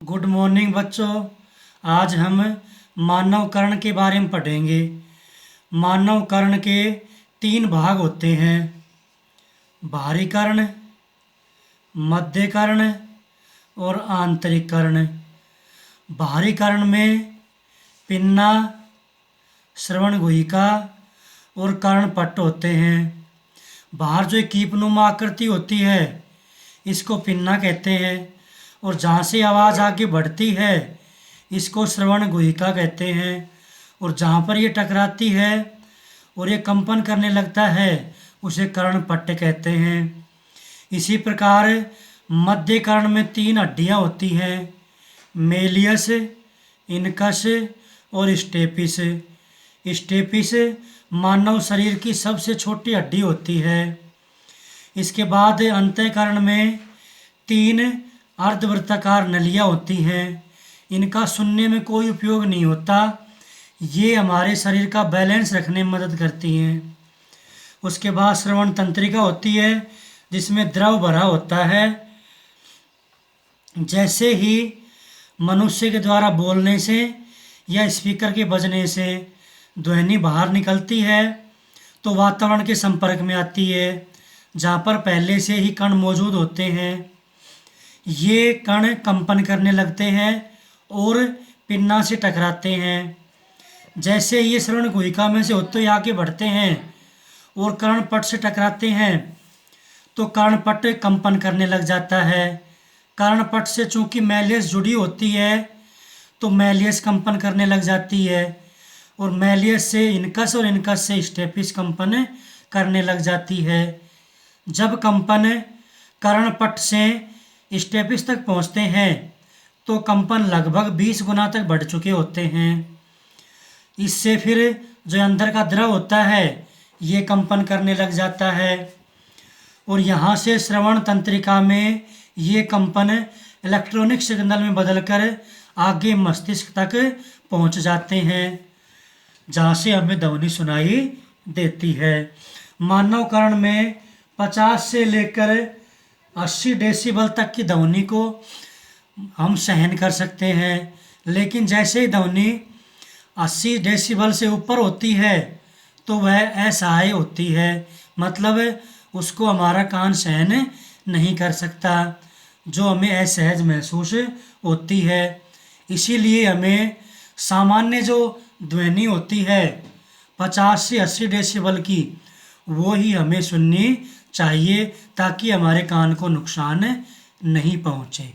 Good morning बच्चों। आज हम मानव कर्ण के बारे में पढ़ेंगे। मानव कर्ण के 3 भाग होते हैं: बाहरी कर्ण, मध्य कर्ण और आंतरिक कर्ण। बाहरी कर्ण में पिन्ना, श्रवण गुहिका और कर्णपट्ट होते हैं। बाहर जो एक कीपनुमा आकृति होती है इसको पिन्ना कहते हैं, और जहाँ से आवाज़ आगे बढ़ती है इसको श्रवण गुहिका कहते हैं, और जहाँ पर ये टकराती है और ये कंपन करने लगता है उसे कर्णपट्ट कहते हैं। इसी प्रकार मध्य कर्ण में 3 हड्डियाँ होती हैं: मेलियस, इनकस और स्टेपिस। स्टेपिस मानव शरीर की सबसे छोटी हड्डी होती है। इसके बाद अंतःकरण में 3 अर्धवृत्ताकार नलियाँ होती हैं। इनका सुनने में कोई उपयोग नहीं होता, ये हमारे शरीर का बैलेंस रखने में मदद करती हैं। उसके बाद श्रवण तंत्रिका होती है जिसमें द्रव भरा होता है। जैसे ही मनुष्य के द्वारा बोलने से या स्पीकर के बजने से ध्वनि बाहर निकलती है तो वातावरण के संपर्क में आती है, जहाँ पर पहले से ही कण मौजूद होते हैं। ये कण कंपन करने लगते हैं और पिन्ना से टकराते हैं। जैसे ये श्रवण गुहिका में से होते आगे बढ़ते हैं और कर्णपट्ट से टकराते हैं तो कर्णपट्ट कंपन करने लग जाता है। कर्णपट्ट से चूंकि मैलियस जुड़ी होती है तो मैलियस कंपन करने लग जाती है, और मैलियस से इनकस और इनकस से स्टेपिस कंपन करने लग जाती है। जब कंपन कर्णपट्ट से स्टेपिस तक पहुंचते हैं तो कंपन लगभग 20 गुना तक बढ़ चुके होते हैं। इससे फिर जो अंदर का द्रव होता है ये कंपन करने लग जाता है, और यहाँ से श्रवण तंत्रिका में ये कंपन इलेक्ट्रॉनिक सिग्नल में बदलकर आगे मस्तिष्क तक पहुँच जाते हैं, जहाँ से हमें ध्वनि सुनाई देती है। मानव कर्ण में 50 से लेकर 80 डेसिबल तक की ध्वनि को हम सहन कर सकते हैं, लेकिन जैसे ही ध्वनि 80 डेसिबल से ऊपर होती है तो वह असहाय होती है, मतलब उसको हमारा कान सहन नहीं कर सकता, जो हमें असहज महसूस होती है। इसीलिए हमें सामान्य जो ध्वनि होती है 50 से 80 डेसिबल की वो ही हमें सुननी चाहिए, ताकि हमारे कान को नुकसान नहीं पहुँचे।